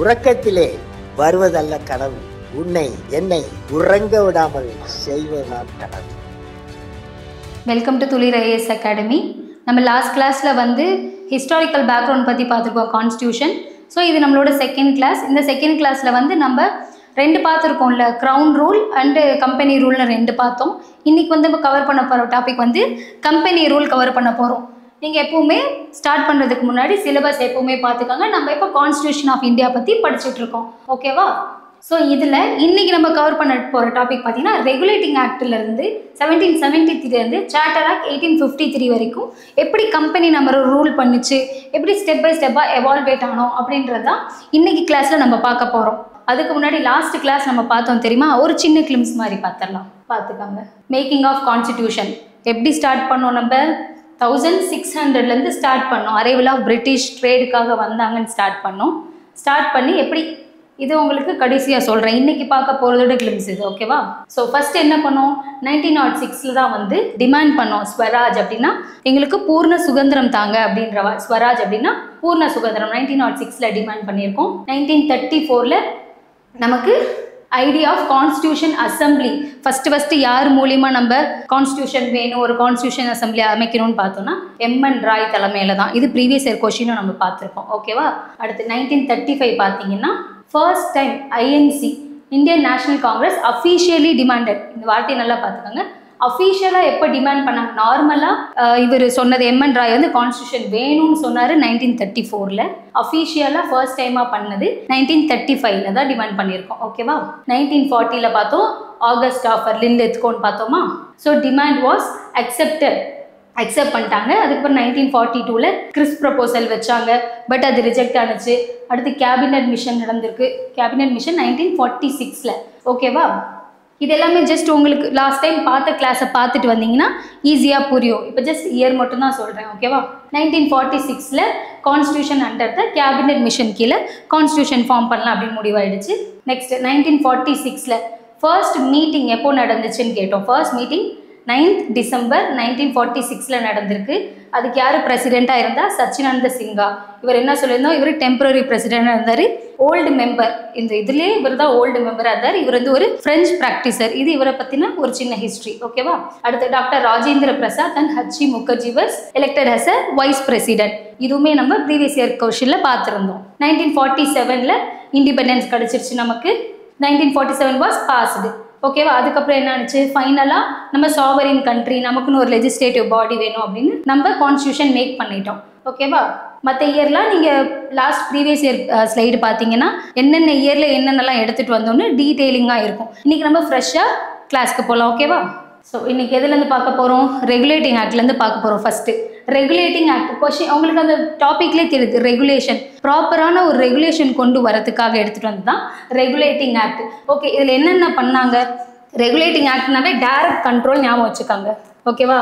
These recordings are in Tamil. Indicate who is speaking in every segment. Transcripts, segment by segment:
Speaker 1: உறக்கத்திலே வருவதல்ல கனவு, உன்னை என்னை உறங்க விடாமல் செய்வதுதான் கனவு.
Speaker 2: வெல்கம் டு துளிர் ஐஏஎஸ் அகாடமி. நம்ம லாஸ்ட் கிளாஸில் வந்து ஹிஸ்டாரிக்கல் பேக்ரவுண்ட் பற்றி பார்த்துருக்கோம், கான்ஸ்டியூஷன். ஸோ இது நம்மளோட செகண்ட் கிளாஸ். இந்த செகண்ட் கிளாஸில் வந்து நம்ம ரெண்டு பார்த்துருக்கோம்ல, க்ரௌன் ரூல் அண்டு கம்பெனி ரூல்னு ரெண்டு பார்த்தோம். இன்றைக்கி வந்து நம்ம கவர் பண்ண போகிற டாபிக் வந்து கம்பெனி ரூல் கவர் பண்ண போகிறோம். நீங்கள் எப்போவுமே ஸ்டார்ட் பண்ணுறதுக்கு முன்னாடி சிலபஸ் எப்போவுமே பார்த்துக்கோங்க. நம்ம இப்போ கான்ஸ்டியூஷன் ஆஃப் இந்தியா பற்றி படிச்சுட்ருக்கோம், ஓகேவா? ஸோ இதில் இன்றைக்கி நம்ம கவர் பண்ண போகிற டாபிக் பார்த்தீங்கன்னா ரெகுலேட்டிங் ஆக்டிலேருந்து 1773 சார்ட்டர் ஆக்ட் 1853 வரைக்கும் எப்படி கம்பெனி நம்ம ரூல் பண்ணிச்சு, எப்படி ஸ்டெப் பை ஸ்டெப்பாக எவால்வேட் ஆனோம் அப்படின்றது தான் இன்றைக்கி கிளாஸில் நம்ம பார்க்க போகிறோம். அதுக்கு முன்னாடி லாஸ்ட் கிளாஸ் நம்ம பார்த்தோம் தெரியுமா, ஒரு சின்ன கிளிம்ஸ் மாதிரி பார்த்துடலாம், பார்த்துக்கோங்க. மேக்கிங் ஆஃப் கான்ஸ்டிடியூஷன் எப்படி ஸ்டார்ட் பண்ணோம், நம்ம 1600 ஸ்டார்ட் பண்ணோம். அரைவல் ஆஃப் பிரிட்டிஷ் ட்ரேடுக்காக வந்தாங்கன்னு ஸ்டார்ட் பண்ணோம். ஸ்டார்ட் பண்ணி எப்படி, இது உங்களுக்கு கடைசியாக சொல்கிறேன். இன்றைக்கி பார்க்க போகிறதோட கிளிம்ஸ் இது, ஓகேவா? ஸோ ஃபஸ்ட் என்ன பண்ணோம், 1906 தான் வந்து டிமாண்ட் பண்ணோம். ஸ்வராஜ் அப்படின்னா எங்களுக்கு பூர்ண சுதந்திரம் தாங்க அப்படின்றவா. ஸ்வராஜ் அப்படின்னா பூர்ண சுதந்திரம் 1906 டிமாண்ட் பண்ணியிருக்கோம். 1934 நமக்கு idea of constitution assembly first யார் மூலியமாக நம்ம கான்ஸ்டியூஷன் வேணும், ஒரு கான்ஸ்டியூஷன் அசம்பிளி அமைக்கணும்னு பார்த்தோம்னா எம்என் ராய் தலைமையில் தான். இது ப்ரீவியஸ் இயர் கொஸ்டினும் நம்ம பார்த்துருக்கோம், ஓகேவா? அடுத்து 1935 பார்த்தீங்கன்னா first time INC Indian national Congress officially demanded. இந்த வார்த்தையை நல்லா பார்த்துக்கோங்க. அஃபீஷியலாக எப்போ டிமாண்ட் பண்ணாங்க, நார்மலாக இவர் சொன்னது எம்என் ராய் வந்து கான்ஸ்டியூஷன் வேணும்னு சொன்னார் 1934. அஃபீஷியலாக ஃபர்ஸ்ட் டைமாக பண்ணது 1935 தான் டிமாண்ட் பண்ணியிருக்கோம், ஓகேவா? 1940 பார்த்தோம், ஆகஸ்ட் ஆஃபர் லின்லெத்கோன்னு பார்த்தோமா. ஸோ டிமாண்ட் வாஸ் அக்செப்ட் பண்ணிட்டாங்க. அதுக்கப்புறம் 1942 கிறிஸ் ப்ரப்போசல் வச்சாங்க, பட் அது ரிஜெக்ட் ஆனிச்சு. அடுத்து கேபினட் மிஷன் நடந்திருக்கு, கேபினட் மிஷன் 1946, ஓகேவா? இது எல்லாமே ஜஸ்ட் உங்களுக்கு லாஸ்ட் டைம் பார்த்த கிளாஸை பார்த்துட்டு வந்தீங்கன்னா ஈஸியாக புரியும். இப்போ ஜஸ்ட் இயர் மட்டும் தான் சொல்கிறேன், ஓகேவா? 1946 constitution under the cabinet mission கீழே கான்ஸ்டியூஷன் ஃபார்ம் பண்ணலாம் அப்படின்னு முடிவாயிடுச்சு. நெக்ஸ்ட் 1946 ஃபர்ஸ்ட் மீட்டிங் எப்போ நடந்துச்சுன்னு கேட்டோம். ஃபர்ஸ்ட் மீட்டிங் 9th December 1946 நடந்திருக்கு. அதுக்கு யார் பிரசிடெண்ட்டாக இருந்தால் சச்சிதானந்த சின்ஹா. இவர் என்ன சொல்லியிருந்தோம், இவர் டெம்பரரி பிரசிடெண்டாக இருந்தார், ஓல்டு மெம்பர். இந்த இதுலேயே இவர் தான் ஓல்டு மெம்பராக இருந்தார். இவர் வந்து ஒரு ஃப்ரெஞ்ச் ப்ராக்டிசர். இது இவரை பற்றின ஒரு சின்ன ஹிஸ்ட்ரி, ஓகேவா? அடுத்து doctor Rajendra Prasad and H C Mukherjee was elected as a vice president. இதுவுமே நம்ம ப்ரீவியஸ் இயர் கொஸ்டினில் பார்த்துருந்தோம். 1947 இண்டிபெண்டன்ஸ் கிடச்சிருச்சு நமக்கு. 1947 வாஸ் பாஸ்டு, ஓகேவா? அதுக்கப்புறம் என்ன ஆச்சு, ஃபைனலாக நம்ம சாவரின் கண்ட்ரி, நமக்குன்னு ஒரு லெஜிஸ்லேட்டிவ் பாடி வேணும் அப்படின்னு நம்ம கான்ஸ்டியூஷன் மேக் பண்ணிட்டோம், ஓகேவா? மற்ற இயர்லாம் நீங்கள் லாஸ்ட் ப்ரீவியஸ் இயர் ஸ்லைடு பார்த்தீங்கன்னா என்னென்ன இயரில் என்னென்னலாம் எடுத்துகிட்டு வந்தோன்னு டீட்டெயிலிங்காக இருக்கும். இன்றைக்கி நம்ம ஃப்ரெஷ்ஷாக கிளாஸ்க்கு போகலாம், ஓகேவா? ஸோ இன்றைக்கி எதுலேருந்து பார்க்க போகிறோம், ரெகுலேட்டிங் ஆக்ட்லேருந்து பார்க்க போகிறோம். ஃபஸ்ட்டு ரெகுலேட்டிங் ஆக்ட் கொஸ்டின் உங்களுக்கு அந்த டாப்பிக்லேயே தெரியுது. ரெகுலேஷன், ப்ராப்பரான ஒரு ரெகுலேஷன் கொண்டு வரதுக்காக எடுத்துகிட்டு வந்து தான் ரெகுலேட்டிங் ஆக்ட். ஓகே, இதில் என்னென்ன பண்ணாங்க, ரெகுலேட்டிங் ஆக்ட்னாவே டைரக்ட் கண்ட்ரோல் ஞாபகம் வச்சுக்காங்க, ஓகேவா?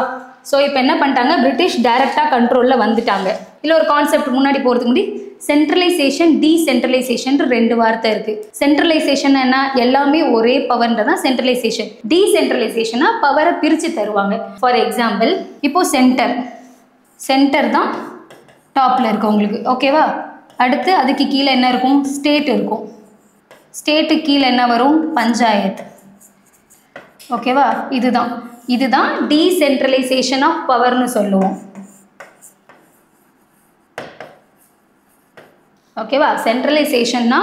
Speaker 2: ஸோ இப்போ என்ன பண்ணிட்டாங்க, பிரிட்டிஷ் டைரக்டாக கண்ட்ரோலில் வந்துட்டாங்க. இல்லை ஒரு கான்செப்ட் முன்னாடி போகிறதுக்கு முன்னாடி சென்ட்ரலைசேஷன், டீசென்ட்ரலைசேஷன் ரெண்டு வார்த்தை இருக்குது. சென்ட்ரலைசேஷன் என்ன, எல்லாமே ஒரே பவர்ன்றது தான் சென்ட்ரலைசேஷன். டீசென்ட்ரலைசேஷனா பவரை பிரித்து தருவாங்க. ஃபார் எக்ஸாம்பிள் இப்போது சென்டர் தான் டாப்பில் இருக்கும் உங்களுக்கு, ஓகேவா? அடுத்து அதுக்கு கீழே என்ன இருக்கும், ஸ்டேட் இருக்கும். ஸ்டேட்டுக்கு கீழே என்ன வரும், பஞ்சாயத்து, ஓகேவா? இதுதான் டீசென்ட்ரலைசேஷன் ஆஃப் பவர்னு சொல்லுவோம், ஓகேவா? சென்ட்ரலைசேஷன்னா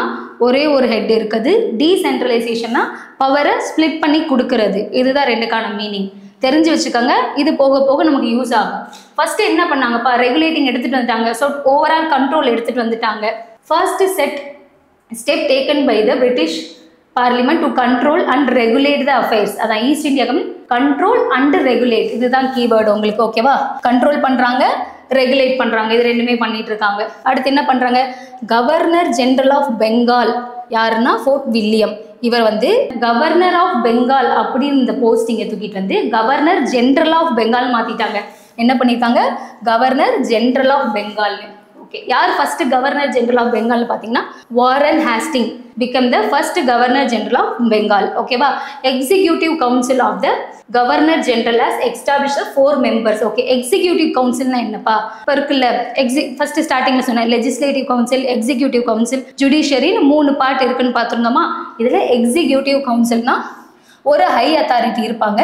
Speaker 2: ஒரே ஒரு ஹெட் இருக்குது, டீசென்ட்ரலைசேஷன்னா பவரை ஸ்ப்ளிட் பண்ணி கொடுக்கறது. இதுதான் ரெண்டுக்கான மீனிங், தெரிஞ்சு வச்சுக்கோங்க. இது போக போக நமக்கு யூஸ் ஆகும். ஃபர்ஸ்ட் என்ன பண்ணாங்கப்பா, ரெகுலேட்டிங் எடுத்துகிட்டு வந்துட்டாங்க. ஸோ ஓவரால் கண்ட்ரோல் எடுத்துகிட்டு வந்துட்டாங்க. First step taken by the British parliament to control and regulate the affairs. அதான் East India company control and regulate, இதுதான் கீவேர்டு உங்களுக்கு, ஓகேவா? கண்ட்ரோல் பண்ணுறாங்க, ரெகுலேட் பண்ணுறாங்க, இது ரெண்டுமே பண்ணிட்டு இருக்காங்க. அடுத்து என்ன பண்ணுறாங்க, கவர்னர் ஜெனரல் ஆஃப் பெங்கால் யாருன்னா ஃபோர்ட் வில்லியம். இவர் வந்து கவர்னர் ஆஃப் பெங்கால் அப்படின்னு இந்த போஸ்டிங்கை தூக்கிட்டு வந்து கவர்னர் ஜெனரல் ஆஃப் பெங்கால் மாற்றிட்டாங்க. என்ன பண்ணியிருக்காங்க, கவர்னர் ஜெனரல் ஆஃப் பெங்கால்னு, ஓகே? ஓகே, யார் ஃபர்ஸ்ட் கவர்னர் ஜெனரல் ஆஃப் பெங்கால்னு பார்த்தீங்கன்னா Warren Hasting become the first governor general of Bengal. ஓகேவா, executive council of the governor general has established 4 members. Okay, executive கவுன்சில்னா என்னப்பா? இப்போ இருக்குல்ல, ஃபர்ஸ்ட் ஸ்டார்டிங்ல சொன்னேன் லெஜிஸ்லேட்டிவ் கவுன்சில், எக்ஸிக்யூட்டிவ் கவுன்சில், ஜுடிஷியரின்னு 3 பார்ட் இருக்குன்னு பார்த்துருந்தோமா. இதில் எக்ஸிக்யூட்டிவ் கவுன்சில்னா ஒரு ஹை அத்தாரிட்டி இருப்பாங்க,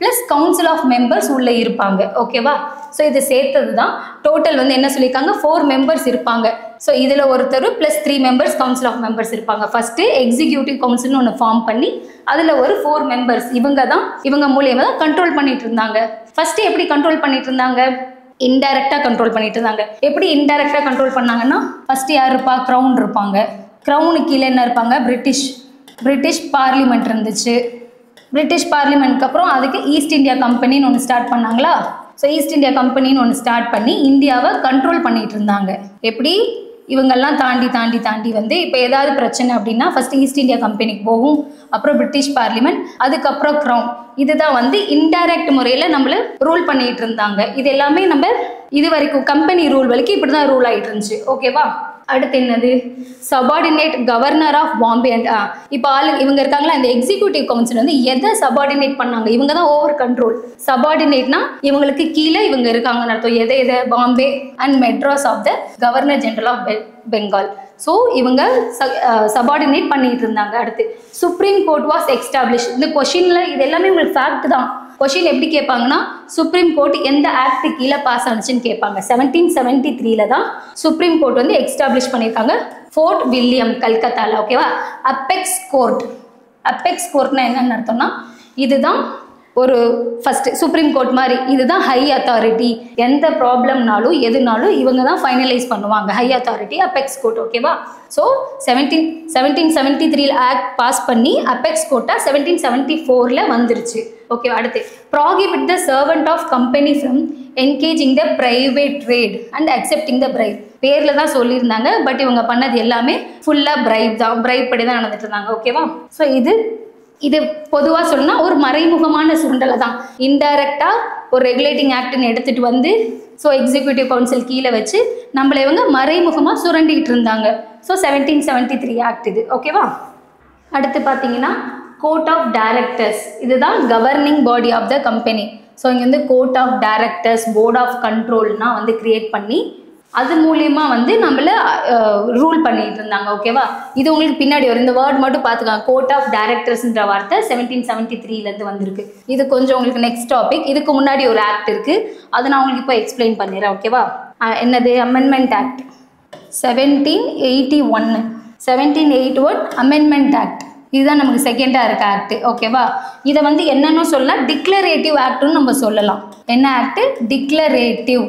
Speaker 2: ப்ளஸ் கவுன்சில் ஆஃப் மெம்பர்ஸ் உள்ளே இருப்பாங்க. ஓகேவா, ஸோ இது சேர்த்தது தான் டோட்டல் வந்து என்ன சொல்லியிருக்காங்க, 4 மெம்பர்ஸ் இருப்பாங்க. ஸோ இதில் ஒருத்தர் plus 3 members council of members இருப்பாங்க. ஃபஸ்ட்டு எக்ஸிக்யூட்டிவ் கவுன்சில்னு ஒன்று ஃபார்ம் பண்ணி அதில் ஒரு 4 மெம்பர்ஸ் இவங்க மூலியமாக தான் கண்ட்ரோல் பண்ணிட்டு இருந்தாங்க. ஃபஸ்ட்டு எப்படி கண்ட்ரோல் பண்ணிட்டு இருந்தாங்க? இன்டைரக்டாக கண்ட்ரோல் பண்ணிட்டு இருந்தாங்க. எப்படி இன்டைரக்டாக கண்ட்ரோல் பண்ணாங்கன்னா, ஃபஸ்ட்டு யார் இருப்பா? க்ரௌன் இருப்பாங்க. க்ரௌனுக்கு கீழே என்ன இருப்பாங்க? பிரிட்டிஷ் பார்லிமெண்ட் இருந்துச்சு. பிரிட்டிஷ் பார்லிமெண்ட்க்கு அப்புறம் அதுக்கு ஈஸ்ட் இந்தியா கம்பெனின்னு ஒன்று ஸ்டார்ட் பண்ணாங்களா. ஸோ ஈஸ்ட் இந்தியா கம்பெனின்னு ஒன்று ஸ்டார்ட் பண்ணி இந்தியாவை கண்ட்ரோல் பண்ணிட்டு இருந்தாங்க. எப்படி? இவங்கெல்லாம் தாண்டி வந்து இப்போ ஏதாவது பிரச்சனை அப்படின்னா ஃபர்ஸ்ட் ஈஸ்ட் இந்தியா கம்பெனிக்கு போகும், அப்புறம் பிரிட்டிஷ் பார்லிமெண்ட், அதுக்கப்புறம் க்ரௌன். இதுதான் வந்து இன்டைரக்ட் முறையில் நம்மள ரூல் பண்ணிட்டு இருந்தாங்க. இது எல்லாமே நம்ம இது வரைக்கும் கம்பெனி ரூல் வரைக்கும் இப்படி தான் ரூல் ஆகிட்டு இருந்துச்சு. ஓகேவா, அடுத்து என்னது? Subordinate governor of Bombay and இப்போ இவங்க இருக்காங்களா, இந்த எக்ஸிக்யூட்டிவ் கவுன்சில் வந்து எதை சபார்டினேட் பண்ணாங்க? இவங்க தான் ஓவர் கண்ட்ரோல். சபார்டினேட்னா இவங்களுக்கு கீழே இவங்க இருக்காங்கன்னு அர்த்தம். எதை Bombay and Madras of the governor general of Bengal. So இவங்க சபார்டினேட் பண்ணிட்டு இருந்தாங்க. அடுத்து சுப்ரீம் கோர்ட் வாஸ் எஸ்டாப்ளிஷ். இந்த கொஷினில் இது எல்லாமே உங்களுக்கு ஃபேக்ட் தான். கொஷின் எப்படி கேட்பாங்கன்னா, சுப்ரீம் கோர்ட் எந்த ஆக்ட் கீழே பாஸ் ஆனிச்சுன்னு கேட்பாங்க. 1773 தான் சுப்ரீம் கோர்ட் வந்து எஸ்டாப்ளிஷ் பண்ணியிருக்காங்க, ஃபோர்ட் வில்லியம், கல்கத்தாவில். ஓகேவா, அப்பெக்ஸ் கோர்ட்னா என்னன்னு அர்த்தம்னா, இதுதான் ஒரு ஃபர்ஸ்ட் சுப்ரீம் கோர்ட் மாதிரி, இதுதான் ஹை அத்தாரிட்டி. எந்த ப்ராப்ளம்னாலும் எதுனாலும் இவங்க தான் ஃபைனலைஸ் பண்ணுவாங்க. High authority apex court. ஓகேவா, ஸோ 1773 ஆக்ட் பாஸ் பண்ணி அப்பெக்ஸ் கோர்ட்டா 1774 வந்துருச்சு. ஓகேவா, அடுத்து prohibit the servant of company from engaging the private trade and accepting the bribe. பேரில் தான் சொல்லியிருந்தாங்க, பட் இவங்க பண்ணது எல்லாமே ஃபுல்லாக பிரைப் படி தான் நடந்துட்டு இருந்தாங்க. ஓகேவா, ஸோ இது பொதுவாக சொன்னால் ஒரு மறைமுகமான சுரண்டலை தான். இன்டைரக்டாக ஒரு ரெகுலேட்டிங் ஆக்ட்னு எடுத்துகிட்டு வந்து ஸோ எக்ஸிக்யூட்டிவ் கவுன்சில் கீழே வச்சு நம்மளை இவங்க மறைமுகமாக சுரண்டிகிட்டு இருந்தாங்க. ஸோ 1773 ஆக்ட் இது. ஓகேவா, அடுத்து பார்த்தீங்கன்னா கோர்ட் ஆஃப் டைரக்டர்ஸ். இதுதான் governing body of the company. So இங்கே வந்து court of directors, board of கண்ட்ரோல்னால் வந்து கிரியேட் பண்ணி அது மூலியமாக வந்து நம்மள ரூல் பண்ணிட்டு இருந்தாங்க. ஓகேவா, இது உங்களுக்கு பின்னாடி வரும். இந்த வேர்ட் மட்டும் பார்த்துக்கலாம். கோர்ட் ஆஃப் டைரக்டர்ஸ்ன்ற வார்த்தை 1773 வந்திருக்கு. இது கொஞ்சம் உங்களுக்கு நெக்ஸ்ட் டாபிக். இதுக்கு முன்னாடி ஒரு ஆக்ட் இருக்குது, அதை நான் உங்களுக்கு இப்போ எக்ஸ்பிளைன் பண்ணிடுறேன். ஓகேவா, என்னது? Amendment act 1781 amendment act. இதுதான் நமக்கு செகண்டாக இருக்க ஆக்ட். ஓகேவா, இதை வந்து என்னன்னு சொல்லலாம், டிக்ளரேட்டிவ் ஆக்ட்னு நம்ம சொல்லலாம். என்ன act? Declarative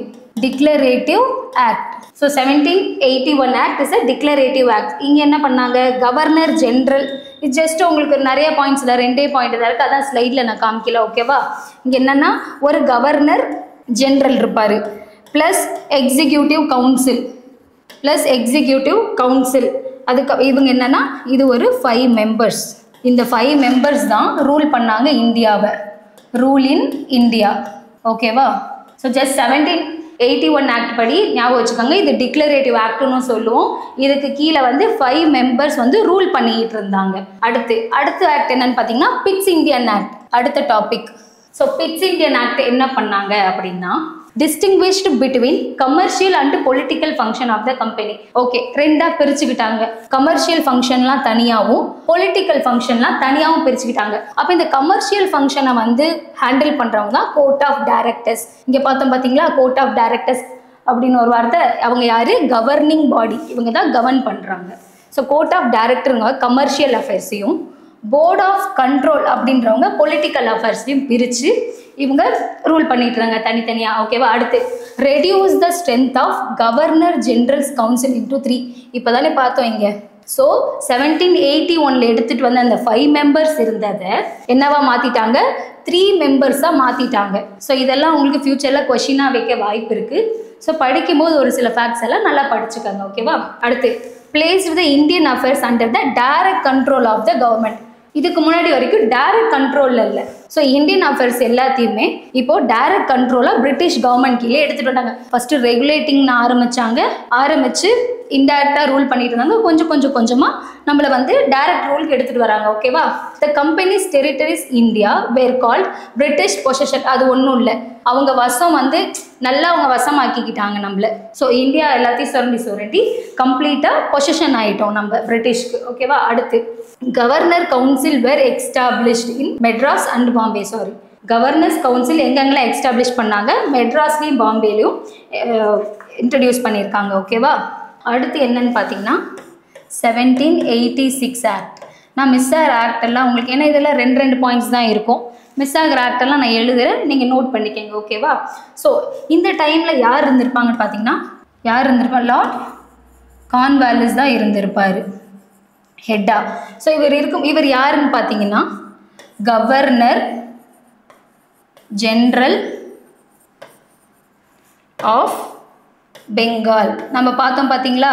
Speaker 2: act. So 1781 act is a declarative act. இங்கே என்ன பண்ணாங்க? Governor general. இது ஜஸ்ட் உங்களுக்கு நிறைய பாயிண்ட்ஸ் இல்லை, 2 பாயிண்ட் தான் இருக்குது, அதான் ஸ்லைடில் நான் காமிக்கல. ஓகேவா, இங்கே என்னென்னா ஒரு கவர்னர் ஜென்ரல் இருப்பார், ப்ளஸ் எக்ஸிக்யூட்டிவ் கவுன்சில். அதுக்கு இவங்க என்னென்னா இது ஒரு 5 மெம்பர்ஸ். இந்த 5 மெம்பர்ஸ் தான் ரூல் பண்ணாங்க இந்தியாவை. Rule in India. ஓகேவா, ஸோ ஜஸ்ட் 1781 ஆக்ட் படி ஞாபகம் வச்சுக்கோங்க. இது டிக்ளரேட்டிவ் ஆக்ட்னு சொல்லுவோம். இதுக்கு கீழே வந்து 5 மெம்பர்ஸ் வந்து ரூல் பண்ணிட்டு இருந்தாங்க. அடுத்த ஆக்ட் என்னன்னு பார்த்தீங்கன்னா பிட்ஸ் இந்தியன் ஆக்ட். அடுத்த topic. So bits Indian act என்ன பண்ணாங்க அப்படின்னா, distinguished between commercial and political function of the company. Okay, ரெண்டா பிரிச்சுக்கிட்டாங்க. கமர்ஷியல் ஃபங்க்ஷன்லாம் தனியாகவும் பொலிட்டிக்கல் ஃபங்க்ஷன்லாம் தனியாகவும் பிரிச்சுக்கிட்டாங்க. அப்போ இந்த கமர்ஷியல் ஃபங்க்ஷனை வந்து ஹேண்டில் பண்ணுறவங்க தான் கோர்ட் ஆஃப் டைரக்டர்ஸ். இங்கே பார்த்தோம் பார்த்தீங்களா, கோர்ட் ஆஃப் டைரக்டர்ஸ் அப்படின்னு ஒரு வார்த்தை. அவங்க யார்? Governing body. இவங்க தான் கவர்ன் பண்ணுறாங்க. ஸோ கோர்ட் ஆஃப் டைரக்டருங்க கமர்ஷியல் அஃபேர்ஸையும், போர்ட் ஆஃப் கண்ட்ரோல் அப்படின்றவங்க பொலிட்டிக்கல் அஃபேர்ஸையும் பிரித்து இவங்க ரூல் பண்ணிட்டு இருந்தாங்க தனித்தனியாக. ஓகேவா, அடுத்து reduce the strength of governor general's council into 3. இப்போ தானே பார்த்தோம் இங்கே. ஸோ 1781 எடுத்துகிட்டு வந்த அந்த 5 மெம்பர்ஸ் இருந்ததை என்னவா மாற்றிட்டாங்க? 3 மெம்பர்ஸாக மாற்றிட்டாங்க. ஸோ இதெல்லாம் உங்களுக்கு ஃப்யூச்சரில் கொஷினாக வைக்க வாய்ப்பு இருக்குது. ஸோ படிக்கும்போது ஒரு சில ஃபேக்ட்ஸ் எல்லாம் நல்லா படிச்சுக்கோங்க. ஓகேவா, அடுத்து placed the Indian affairs under the direct control of the government. இதுக்கு முன்னாடி வரைக்கும் டைரக்ட் கண்ட்ரோலில் இல்லை. ஸோ இந்தியன் அஃபேர்ஸ் எல்லாத்தையுமே இப்போ டைரக்ட் கண்ட்ரோலாக பிரிட்டிஷ் கவர்மெண்ட் கீழே எடுத்துகிட்டு வந்தாங்க. ஃபஸ்ட்டு ரெகுலேட்டிங்னு ஆரம்பித்து இன்டைரக்டாக ரூல் பண்ணிட்டு இருந்தாங்க. கொஞ்சமாக நம்மளை வந்து டைரக்ட் ரூலுக்கு எடுத்துகிட்டு வராங்க. ஓகேவா? The companies territories India were called British position. அது ஒன்றும் இல்லை, அவங்க வசம் வந்து நல்லா அவங்க வசமாக்கிக்கிட்டாங்க நம்மள. ஸோ இந்தியா எல்லாத்தையும் சுரண்டி கம்ப்ளீட்டாக பொசிஷன் ஆகிட்டோம் நம்ம பிரிட்டிஷ்க்கு. ஓகேவா? அடுத்து governor council were established in Madras and Bombay. Governors council எங்கெங்கெல்லாம் எஸ்டாப்ளிஷ் பண்ணாங்க? மெட்ராஸ்லேயும் பாம்பேலையும் இன்ட்ரடியூஸ் பண்ணியிருக்காங்க. ஓகேவா? அடுத்து என்னன்னு பார்த்தீங்கன்னா 1786 ஆக்ட். நான் மிஸ் ஆகிற ஆக்ட் எல்லாம் உங்களுக்கு, ஏன்னா இதெல்லாம் ரெண்டு பாயிண்ட்ஸ் தான் இருக்கும். மிஸ் ஆகிற ஆக்ட் எல்லாம் நான் எழுதுகிறேன், நீங்கள் நோட் பண்ணிக்கங்க. ஓகேவா? ஸோ இந்த டைமில் யார் இருந்திருப்பாங்கன்னு பார்த்தீங்கன்னா, லார்ட் கார்ன்வாலிஸ் தான் இருந்திருப்பார் ஹெட்டா. ஸோ இவர் யாருன்னு பார்த்தீங்கன்னா கவர்னர் ஜெனரல் ஆஃப் பெங்கால். நம்ம பார்த்தோம் பார்த்தீங்களா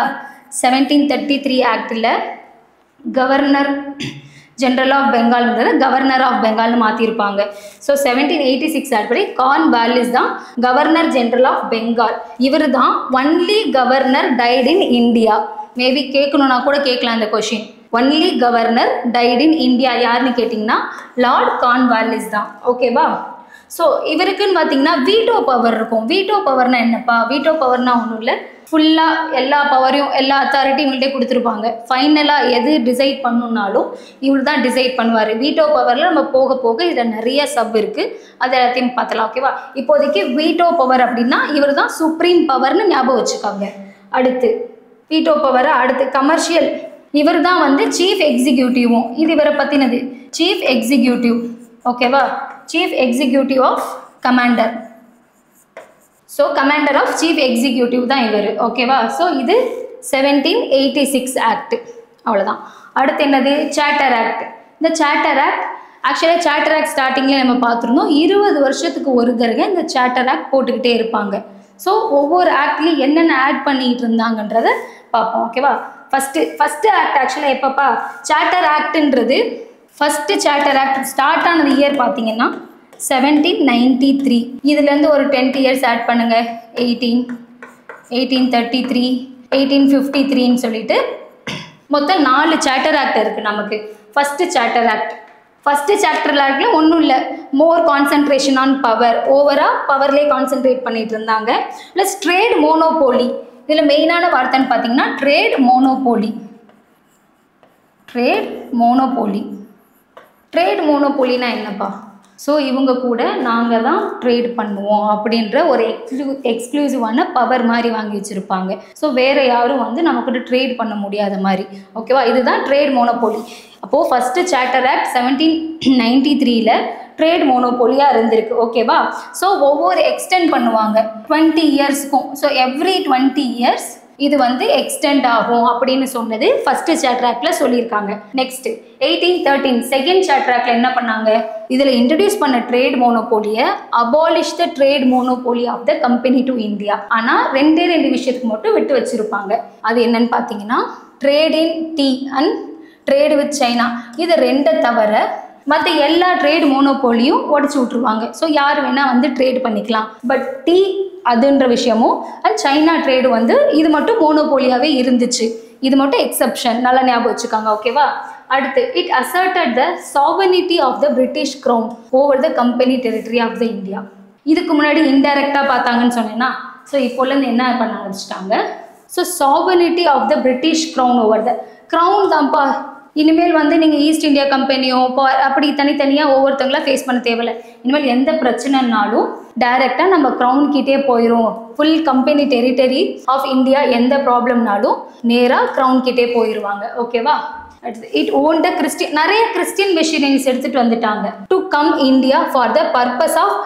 Speaker 2: 1733 ஆக்டில் கவர்னர் ஜெனரல் ஆஃப் பெங்கால்ங்கிறத கவர்னர் ஆஃப் பெங்கால்னு மாற்றிருப்பாங்க. ஸோ 1786 ஆக்ட் படி கார்ன்வாலிஸ் தான் கவர்னர் ஜெனரல் ஆஃப் பெங்கால். இவர் தான் only governor tied in India. Maybe கேட்கணுன்னா கூட கேட்கலாம் இந்த question. Only governor tied in India யாருன்னு கேட்டிங்கன்னா லார்ட் கார்ன்வாலிஸ் தான். ஓகேவா? ஸோ இவருக்குன்னு பார்த்தீங்கன்னா வீட்டோ பவர் இருக்கும். வீட்டோ பவர்னா என்னப்பா? வீட்டோ பவர்னா ஒன்றும் இல்லை, ஃபுல்லாக எல்லா பவரையும் எல்லா அத்தாரிட்டியும் இவங்கள்ட்டே கொடுத்துருப்பாங்க. ஃபைனலாக எது டிசைட் பண்ணணுன்னாலும் இவர் தான் டிசைட் பண்ணுவார். வீட்டோ பவரில் நம்ம போக போக இதில் நிறைய சப் இருக்குது, அது எல்லாத்தையும் பார்த்தலாம். ஓகேவா? இப்போதைக்கு வீட்டோ பவர் அப்படின்னா இவர் தான் சுப்ரீம் பவர்னு ஞாபகம் வச்சுக்காங்க. அடுத்து வீட்டோ பவரை அடுத்து கமர்ஷியல், இவர் தான் வந்து சீஃப் எக்ஸிக்யூட்டிவும். இது இவரை பற்றினது. Chief executive. ஓகேவா? Chief executive of commander. So commander of chief executive தான் இவர். ஓகேவா? ஸோ இது 1786 ஆக்ட். அவ்வளோதான். அடுத்து என்னது? Charter act. இந்த சார்ட்டர் ஆக்ட் ஆக்சுவலாக சார்ட்டர் ஆக்ட் ஸ்டார்டிங்லேயே நம்ம பார்த்துருந்தோம். 20 வருஷத்துக்கு ஒரு தடவை இந்த சார்ட்டர் ஆக்ட் போட்டுக்கிட்டே இருப்பாங்க. ஸோ ஒவ்வொரு ஆக்ட்லேயும் என்னென்ன ஆட் பண்ணிகிட்டு இருந்தாங்கன்றதை பார்ப்போம். ஓகேவா? ஃபஸ்ட்டு ஆக்ட் ஆக்சுவலாக எப்பப்பா? சார்ட்டர் ஆக்ட்ன்றது ஃபஸ்ட்டு சார்ட்டர் ஆக்ட் ஸ்டார்ட் ஆனது இயர் பார்த்தீங்கன்னா 1793. இதுலேருந்து ஒரு 10 இயர்ஸ் ஆட் பண்ணுங்கள். 1833, 1853ன்னு சொல்லிட்டு மொத்தம் 4 சார்ட்டர் ஆக்ட் இருக்குது நமக்கு. First charter act. First chapter ஆக்டில் ஒன்றும் இல்லை, மோர் கான்சன்ட்ரேஷன் ஆன் பவர். ஓவராக பவர்லேயே கான்சென்ட்ரேட் பண்ணிட்டு இருந்தாங்க. Plus trade monopoly. இதில் மெயினான வார்த்தைன்னு பார்த்தீங்கன்னா ட்ரேட் மோனோபோலி. ட்ரேட் மோனோபோலினா என்னப்பா? ஸோ இவங்க கூட நாங்கள் தான் ட்ரேட் பண்ணுவோம் அப்படின்ற ஒரு எக்ஸ்க்ளூசிவான பவர் மாதிரி வாங்கி வச்சுருப்பாங்க. ஸோ வேறு யாரும் வந்து நமக்கு ட்ரேட் பண்ண முடியாத மாதிரி. ஓகேவா? இதுதான் ட்ரேட் மோனோபோலி. அப்போது ஃபஸ்ட்டு சார்ட்டர் ஆக்ட் 1793ல் ட்ரேட் மோனோபோலியாக இருந்திருக்கு. ஓகேவா? ஸோ ஒவ்வொரு எக்ஸ்டெண்ட் பண்ணுவாங்க 20 இயர்ஸ்க்கும். ஸோ எவ்ரி 20 இயர்ஸ் இது வந்து எக்ஸ்டெண்ட் ஆகும் அப்படின்னு சொன்னது ஃபர்ஸ்ட் சார்ட்டர் ஆக்ட்ல சொல்லியிருக்காங்க. நெக்ஸ்ட் 1813 செகண்ட் சார்ட்டர் ஆக்ட்ல என்ன பண்ணாங்க? இதில் இன்ட்ரடியூஸ் பண்ண ட்ரேட் மோனோபோலியை abolish the trade monopoly of the company to India. ஆனால் 2 விஷயத்துக்கு மட்டும் விட்டு வச்சிருப்பாங்க. அது என்னன்னு பார்த்தீங்கன்னா trade in tea and trade with China. இது 2 தவிர மற்ற எல்லா ட்ரேட் மோனோபோலியும் உடச்சி விட்ருவாங்க. ஸோ யார் வேணால் வந்து ட்ரேட் பண்ணிக்கலாம். பட் டீ அதுன்ற விஷயமும் அண்ட் சைனா ட்ரேடு வந்து இது மட்டும் மோனோபோலியாகவே இருந்துச்சு. இது மட்டும் எக்ஸப்ஷன். நல்லா ஞாபகம் வச்சுக்காங்க. ஓகேவா? அடுத்து it asserted the sovereignty of the British crown over the company territory of the India. இதுக்கு முன்னாடி இன்டைரக்டாக பார்த்தாங்கன்னு சொன்னேன்னா, ஸோ இப்போலேருந்து என்ன பண்ண ஆரம்பிச்சிட்டாங்க? So sovereignty of the British crown over the crown தான்ப்பா. இனிமேல் வந்து நீங்கள் ஈஸ்ட் இந்தியா கம்பெனியோ அப்படி தனித்தனியாக ஒவ்வொருத்தங்களாம் ஃபேஸ் பண்ண தேவையில்லை. இனிமேல் எந்த பிரச்சனைனாலும் டைரெக்டாக நம்ம க்ரௌன் கிட்டே போயிடும். Full company territory of India எந்த ப்ராப்ளம்னாலும் நேராக க்ரௌன் கிட்டே போயிடுவாங்க. ஓகேவா? இட் ஓன் த நிறைய கிறிஸ்டியன் மிஷனரிஸ் எடுத்துகிட்டு வந்துட்டாங்க to come India for the purpose of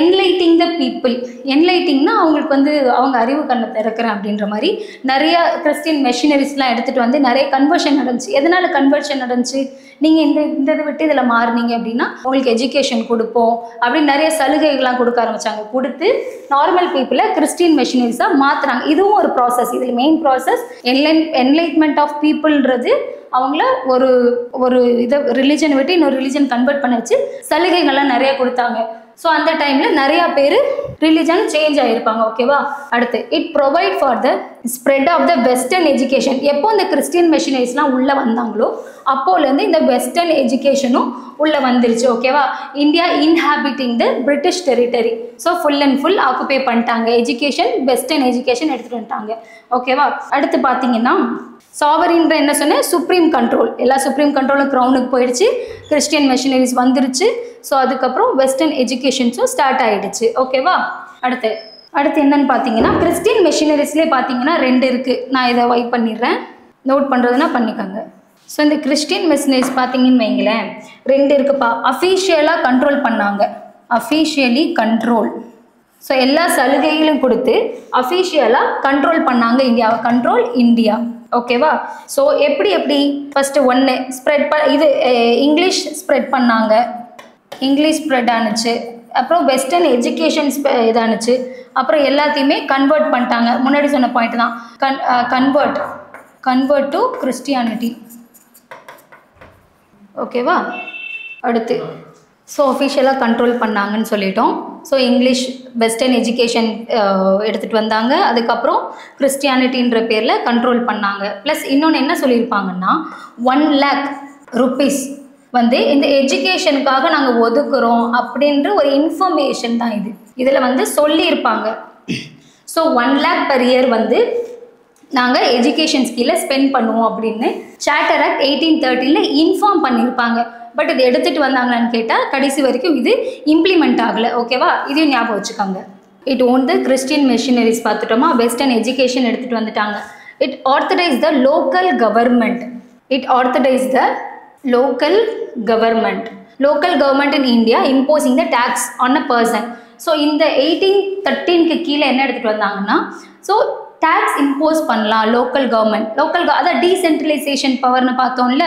Speaker 2: enlightening the people. என்லைட்டிங்னா அவங்களுக்கு வந்து அவங்க அறிவு கண்ணை திறக்கிறேன் அப்படின்ற மாதிரி நிறைய கிறிஸ்டியன் மெஷினரிஸ்லாம் எடுத்துகிட்டு வந்து நிறைய கன்வர்ஷன் நடந்துச்சு. எதனால் கன்வர்ஷன் நடந்துச்சு? நீங்கள் இந்த இது விட்டு இதில் மாறினீங்க அப்படின்னா உங்களுக்கு எஜுகேஷன் கொடுப்போம் அப்படின்னு நிறைய சலுகைகள்லாம் கொடுக்க ஆரம்பித்தாங்க. கொடுத்து நார்மல் பீப்புளை கிறிஸ்டியன் மெஷினரிஸாக மாற்றுறாங்க. இதுவும் ஒரு ப்ராசஸ். இதில் மெயின் ப்ராசஸ் என்லைட்மெண்ட் ஆஃப் பீப்புள்ன்றது அவங்கள ஒரு இதை ரிலிஜன் விட்டு இன்னொரு ரிலிஜன் கன்வெர்ட் பண்ண வச்சு சலுகைகள்லாம் நிறைய கொடுத்தாங்க. ஸோ அந்த டைமில் நிறையா பேர் ரிலிஜன் சேஞ்ச் ஆகிருப்பாங்க. ஓகேவா? அடுத்து it provide for the spread of the western education. எப்போ இந்த கிறிஸ்டியன் மிஷனரிஸ்லாம் உள்ளே வந்தாங்களோ அப்போலேருந்து இந்த வெஸ்டர்ன் எஜுகேஷனும் உள்ளே வந்துருச்சு. ஓகேவா? India inhabiting the British territory. So full and full occupy பண்ணிட்டாங்க. எஜுகேஷன் வெஸ்டர்ன் எஜுகேஷன் எடுத்துகிட்டு வந்துட்டாங்க. ஓகேவா? அடுத்து பார்த்தீங்கன்னா சாவரின்ற என்ன சொன்னேன்? Supreme control. எல்லா சுப்ரீம் கண்ட்ரோலும் க்ரௌனுக்கு போயிடுச்சு. கிறிஸ்டியன் மிஷனரிஸ் வந்துருச்சு. ஸோ அதுக்கப்புறம் வெஸ்டர்ன் எஜுகேஷன்ஸும் ஸ்டார்ட் ஆகிடுச்சு. ஓகேவா? அடுத்து என்னன்னு பார்த்தீங்கன்னா கிறிஸ்டியன் மிஷனரிஸ்லேயே பார்த்தீங்கன்னா 2 இருக்குது. நான் இதை வைப் பண்ணிடுறேன். நோட் பண்ணுறதுனா பண்ணிக்கோங்க. ஸோ இந்த கிறிஸ்டியன் மிஷனரிஸ் பார்த்தீங்கன்னு வைங்களேன் 2 இருக்குப்பா. அஃபீஷியலாக கண்ட்ரோல் பண்ணாங்க. Officially control. ஸோ எல்லா சலுகைகளும் கொடுத்து அஃபீஷியலாக கண்ட்ரோல் பண்ணாங்க இந்தியாவை. Control India. ஓகேவா? ஸோ எப்படி ஃபஸ்ட்டு ஒன்று ஸ்ப்ரெட் இது இங்கிலீஷ் ஸ்ப்ரெட் பண்ணாங்க. இங்கிலீஷ் ஸ்ப்ரெட் ஆணுச்சு. அப்புறம் வெஸ்டர்ன் எஜுகேஷன் இதானுச்சு. அப்புறம் எல்லாத்தையுமே கன்வெர்ட் பண்ணிட்டாங்க. முன்னாடி சொன்ன பாயிண்ட் தான். Convert to Christianity. ஓகேவா? அடுத்து ஸோ அஃபிஷியலாக கண்ட்ரோல் பண்ணாங்கன்னு சொல்லிட்டோம். ஸோ இங்கிலீஷ் வெஸ்டர்ன் எஜுகேஷன் எடுத்துகிட்டு வந்தாங்க. அதுக்கப்புறம் கிறிஸ்டியானிட்டின்ற பேரில் கண்ட்ரோல் பண்ணாங்க. ப்ளஸ் இன்னொன்று என்ன சொல்லியிருப்பாங்கன்னா 1 lakh rupees வந்து இந்த எஜுகேஷனுக்காக நாங்கள் ஒதுக்குறோம் அப்படின்ற ஒரு இன்ஃபர்மேஷன் தான் இது. இதில் வந்து சொல்லியிருப்பாங்க. ஸோ 1 lakh per year வந்து நாங்கள் எஜுகேஷன் ஸ்கீலை ஸ்பெண்ட் பண்ணுவோம் அப்படின்னு சார்ட்டர் ஆக்ட் 1830 இன்ஃபார்ம் பண்ணியிருப்பாங்க. பட் இது எடுத்துகிட்டு வந்தாங்களான்னு கேட்டால் கடைசி வரைக்கும் இது இம்ப்ளிமெண்ட் ஆகலை. ஓகேவா? இதையும் ஞாபகம் வச்சுக்கோங்க. It own the Christian missionaries பார்த்துட்டோமா? வெஸ்டர்ன் எஜுகேஷன் எடுத்துகிட்டு வந்துட்டாங்க. இட் ஆர்த்தடைஸ் the local government. Local government in India imposing the tax on a person. So இந்த 1813 கீழே என்ன எடுத்துகிட்டு வந்தாங்கன்னா ஸோ டேக்ஸ் இம்போஸ் பண்ணலாம் லோக்கல் கவர்மெண்ட். அதான் டீசென்ட்ரலைசேஷன் பவர்னு பார்த்தோம்ல.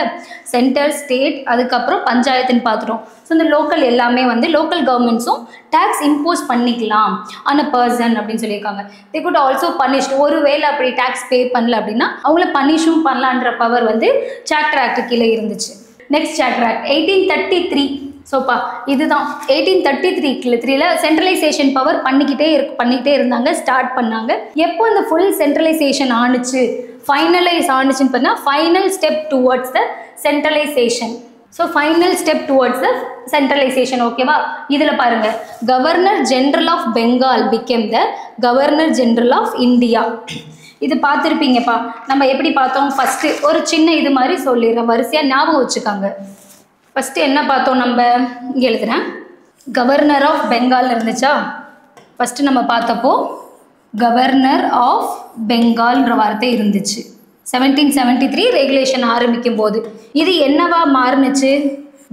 Speaker 2: சென்டர், ஸ்டேட், அதுக்கப்புறம் பஞ்சாயத்துன்னு பார்த்துட்டோம். ஸோ இந்த லோக்கல் எல்லாமே வந்து லோக்கல் கவர்மெண்ட்ஸும் டேக்ஸ் இம்போஸ் பண்ணிக்கலாம் ஆன் அ பர்சன் அப்படின்னு சொல்லியிருக்காங்க. தே குட் ஆல்சோ பனிஷ். ஒருவேளை அப்படி டேக்ஸ் பே பண்ணல அப்படின்னா அவங்கள பனிஷும் பண்ணலான்ற பவர் வந்து சார்ட்டர் ஆக்ட் கீழே இருந்துச்சு. Next charter act 1833. ஸோப்பா இதுதான் 1833 சென்ட்ரலைசேஷன் பவர் பண்ணிக்கிட்டே இருந்தாங்க. ஸ்டார்ட் பண்ணாங்க. எப்போ இந்த ஃபுல் சென்ட்ரலைசேஷன் ஆணுச்சு, ஃபைனலைஸ் ஆணுச்சுன்னு பார்த்தா final step towards the centralisation. So final step towards the centralisation. ஓகேவா? இதில் பாருங்கள், governor general of Bengal became the governor general of India. இது பார்த்துருப்பீங்கப்பா. நம்ம எப்படி பார்த்தோம்? ஃபஸ்ட்டு ஒரு சின்ன இது மாதிரி சொல்லிடுறேன், வரிசையாக ஞாபகம் வச்சுக்காங்க. ஃபஸ்ட்டு என்ன பார்த்தோம்? நம்ம இங்கே எழுதுகிறேன். கவர்னர் ஆஃப் பெங்கால் இருந்துச்சா? ஃபஸ்ட்டு நம்ம பார்த்தப்போ கவர்னர் ஆஃப் பெங்கால்ன்ற வார்த்தை இருந்துச்சு. 1773 ரெகுலேஷன் ஆரம்பிக்கும் போது இது என்னவா மாறுனுச்சு?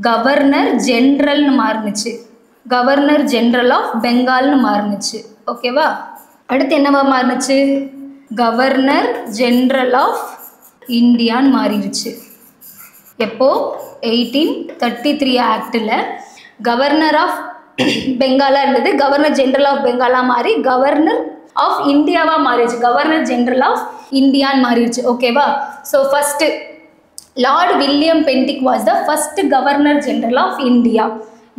Speaker 2: கவர்னர் ஜென்ரல்னு மாறுனுச்சு. கவர்னர் ஜென்ரல் ஆஃப் பெங்கால்னு மாறுனுச்சு. ஓகேவா? அடுத்து என்னவா மாறுனுச்சு? கவர்னர் ஜென்ரல் ஆஃப் இந்தியான்னு மாறிடுச்சு. எப்போ? 1833 ஆக்டில் கவர்னர் ஆஃப் பெங்காலாக இருந்தது கவர்னர் ஜென்ரல் ஆஃப் பெங்காலாக மாறி கவர்னர் ஆஃப் இந்தியாவாக மாறிடுச்சு. கவர்னர் ஜென்ரல் ஆஃப் இந்தியான்னு மாறிடுச்சு. ஓகேவா? So first lord William Bentinck was the first governor general of India.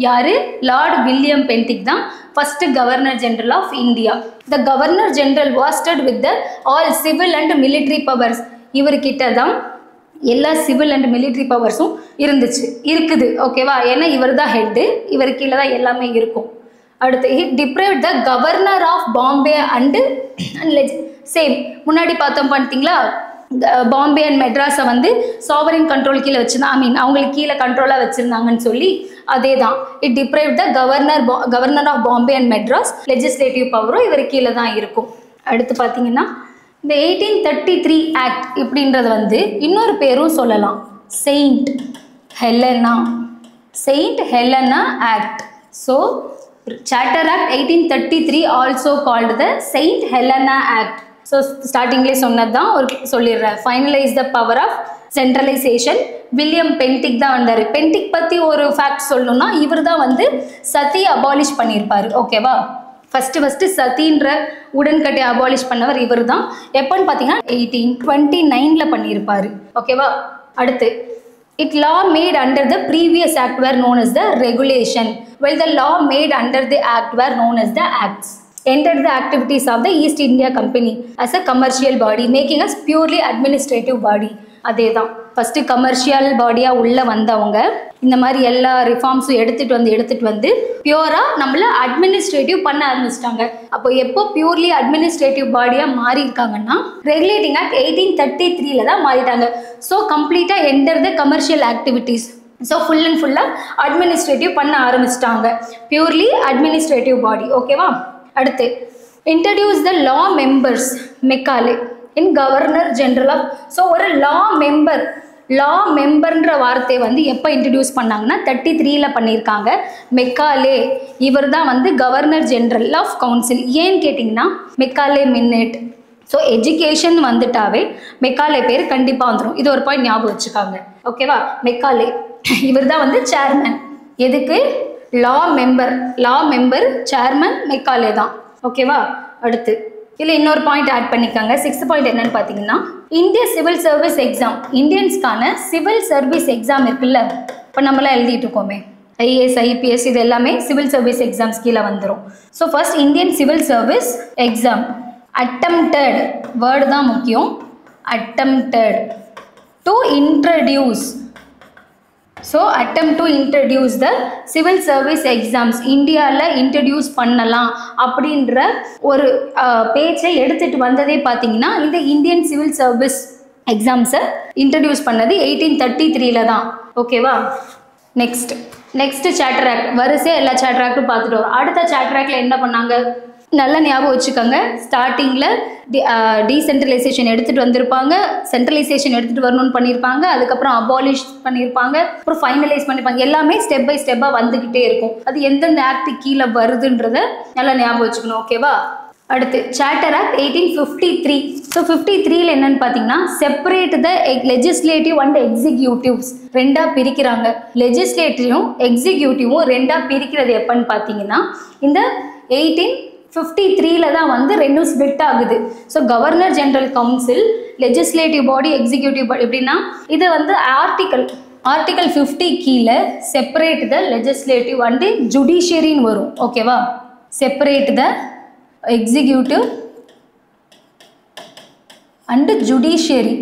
Speaker 2: யார்? லார்ட் வில்லியம் பென்டிக் தான் first governor general of India. The governor general vested with the all civil and military powers. இவர்கிட்ட தான் எல்லா சிவில் அண்ட் மிலிட்ரி பவர்ஸும் இருக்குது. ஓகேவா? ஏன்னா இவர் தான் ஹெட்டு, இவர் கீழே தான் எல்லாமே இருக்கும். அடுத்து he deprived the governor of Bombay and same முன்னாடி பார்த்தோம் பண்ணிட்டீங்களா? பாம்பே அண்ட் மெட்ராஸை வந்து சாவரின் கண்ட்ரோல் கீழே வச்சுருந்தா அவங்களுக்கு கீழே கண்ட்ரோலாக வச்சுருந்தாங்கன்னு சொல்லி அதே தான். It deprived the governor of Bombay and Madras legislative பவரும் இவர் கீழே தான் இருக்கும். அடுத்து பார்த்தீங்கன்னா இந்த 1833 ஆக்ட் இப்படின்றது வந்து இன்னொரு பேரும் சொல்லலாம், saint Helena act. So charter act 1833 also called the Saint Helena act. So ஸ்டார்டிங்லேயே சொன்னது தான் ஒரு சொல்லிடுறேன். Finalise the power of centralisation. William Bentinck தான் வந்தார். பென்டிக் பற்றி ஒரு ஃபேக்ட் சொல்லணும்னா இவர் தான் வந்து சதியை அபாலிஷ் பண்ணியிருப்பார். ஓகேவா, ஃபஸ்ட்டு சதின்ற உடன்கட்டை அபாலிஷ் பண்ணவர் இவர் தான். எப்போன்னு பார்த்தீங்கன்னா 1829 பண்ணியிருப்பார். ஓகேவா, அடுத்து it law made under the previous act were known as the regulation, while the law made under the act were known as the acts. Entered the activities of the East India Company as a commercial body, making us purely administrative body. அதே தான் ஃபஸ்ட்டு கமர்ஷியல் பாடியாக உள்ளே வந்தவங்க இந்த மாதிரி எல்லா ரிஃபார்ம்ஸும் எடுத்துகிட்டு வந்து பியூராக நம்மளை அட்மினிஸ்ட்ரேட்டிவ் பண்ண ஆரம்பிச்சிட்டாங்க. அப்போ எப்போ பியூர்லி அட்மினிஸ்ட்ரேட்டிவ் பாடியாக மாறி இருக்காங்கன்னா ரெகுலேட்டிங் ஆக்ட் 1833 தான் மாறிட்டாங்க. ஸோ கம்ப்ளீட்டாக enter the commercial activities. So full and ஃபுல்லாக அட்மினிஸ்ட்ரேட்டிவ் பண்ண ஆரம்பிச்சிட்டாங்க. Purely administrative body. ஓகேவா, அடுத்து introduce the law members Macaulay in governor general of. So ஒரு லா மெம்பர்ன்ற வார்த்தையை வந்து எப்போ இன்ட்ரடியூஸ் பண்ணாங்கன்னா 33 பண்ணியிருக்காங்க. மெக்காலே இவர் தான் வந்து கவர்னர் ஜெனரல் ஆஃப் கவுன்சில். ஏன்னு கேட்டிங்கன்னா மெக்காலே மினிட். ஸோ எஜுகேஷன் வந்துட்டாவே மெக்காலே பேர் கண்டிப்பாக வந்துடும். இது ஒரு பாயிண்ட் ஞாபகம் வச்சுக்காங்க. ஓகேவா, மெக்காலே இவர் தான் வந்து சேர்மன். எதுக்கு? லா மெம்பர் சேர்மன் மெக்காலே தான். ஓகேவா, அடுத்து இதில் இன்னொரு பாயிண்ட் ஆட் பண்ணிக்காங்க. 6th பாயிண்ட் என்னன்னு பார்த்தீங்கன்னா இந்திய சிவில் சர்வீஸ் எக்ஸாம். இந்தியன்ஸ்க்கான சிவில் சர்வீஸ் எக்ஸாம் இருக்குல்ல, இப்போ நம்மளாம் எழுதிட்டு இருக்கோமே ஐஏஎஸ் ஐபிஎஸ், இது எல்லாமே சிவில் சர்வீஸ் எக்ஸாம்ஸ் கீழே வந்துடும். So first Indian civil service exam attempted word தான் முக்கியம். Attempted to introduce. So attempt to introduce the civil service exams. இந்தியாவில் இன்ட்ரடியூஸ் பண்ணலாம் அப்படின்ற ஒரு பேச்சை எடுத்துகிட்டு வந்ததே பார்த்தீங்கன்னா இந்த இந்தியன் சிவில் சர்வீஸ் எக்ஸாம்ஸை இன்ட்ரடியூஸ் பண்ணது 1833 தான். ஓகேவா, நெக்ஸ்ட் சார்ட்டர் ஆக்ட். வரிசையாக எல்லா சார்ட்டர் ஆக்டும் பார்த்துட்டு வரும். அடுத்த சார்ட்டர் ஆக்டில் என்ன பண்ணாங்க நல்லா ஞாபகம் வச்சுக்கோங்க. ஸ்டார்டிங்கில் டீசென்ட்ரலைசேஷன் எடுத்துகிட்டு வந்திருப்பாங்க, சென்ட்ரலைசேஷன் எடுத்துகிட்டு வரணும்னு பண்ணியிருப்பாங்க, அதுக்கப்புறம் அபாலிஷ் பண்ணியிருப்பாங்க, அப்புறம் ஃபைனலைஸ் பண்ணியிருப்பாங்க. எல்லாமே ஸ்டெப் பை ஸ்டெப்பாக வந்துக்கிட்டே இருக்கும். அது எந்தெந்த ஆக்ட் கீழே வருதுன்றதை நல்லா ஞாபகம் வச்சுக்கணும். ஓகேவா, அடுத்து சார்ட்டர் ஆக்ட் 1853. ஸோ 53 என்னன்னு பார்த்தீங்கன்னா separate the legislative and executives ரெண்டாக பிரிக்கிறாங்க. லெஜிஸ்லேட்டிவும் எக்ஸிக்யூட்டிவும் ரெண்டாக பிரிக்கிறது எப்போன்னு பார்த்தீங்கன்னா இந்த 1853 தான் வந்து ரெண்டும் ஸ்பிளிட் ஆகுது. So governor general council, legislative body, executive body. எப்படின்னா இது வந்து ஆர்டிகல் 50 கீழே செப்பரேட் த லெஜிஸ்லேட்டிவ் அண்டு ஜுடிஷியரின்னு வரும். ஓகேவா, separate the executive and judiciary.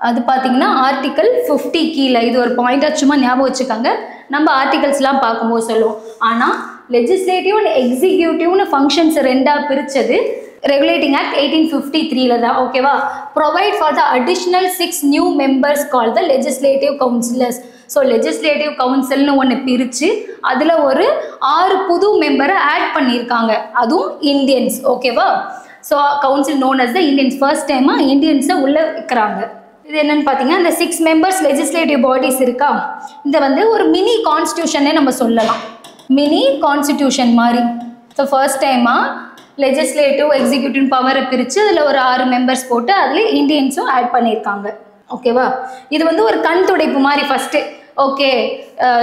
Speaker 2: அது பார்த்தீங்கன்னா ஆர்டிகல் 50 கீழே. இது ஒரு பாயிண்டாக சும்மா ஞாபகம் வச்சுக்கோங்க. நம்ம ஆர்டிகல்ஸ்லாம் பார்க்கும்போது சொல்லுவோம். ஆனால் லெஜிஸ்லேட்டிவ் அண்ட் எக்ஸிக்யூட்டிவ்னு ஃபங்க்ஷன்ஸ் ரெண்டாக பிரித்தது ரெகுலேட்டிங் ஆக்ட் 1853 தான். ஓகேவா, provide for the additional 6 new members call the legislative councillors. So legislative கவுன்சில்னு ஒன்று பிரித்து அதில் ஒரு 6 புது மெம்பரை ஆட் பண்ணியிருக்காங்க, அதுவும் இந்தியன்ஸ். ஓகேவா, so council known as the Indians. First டைமாக இந்தியன்ஸை உள்ளே வைக்கிறாங்க. இது என்னென்னு பார்த்தீங்கன்னா இந்த 6 மெம்பர்ஸ் லெஜிஸ்லேட்டிவ் பாடிஸ் இருக்கா, இந்த வந்து ஒரு மினி கான்ஸ்டியூஷனே நம்ம சொல்லலாம். மினி கான்ஸ்டியூஷன் மாதிரி. ஸோ ஃபர்ஸ்ட் டைமாக லெஜிஸ்லேட்டிவ் எக்ஸிக்யூட்டிவ் பவரை பிரித்து அதில் ஒரு 6 மெம்பர்ஸ் போட்டு அதில் இந்தியன்ஸும் ஆட் பண்ணியிருக்காங்க. ஓகேவா, இது வந்து ஒரு கண் துடைப்பு மாதிரி ஃபஸ்ட்டு. ஓகே,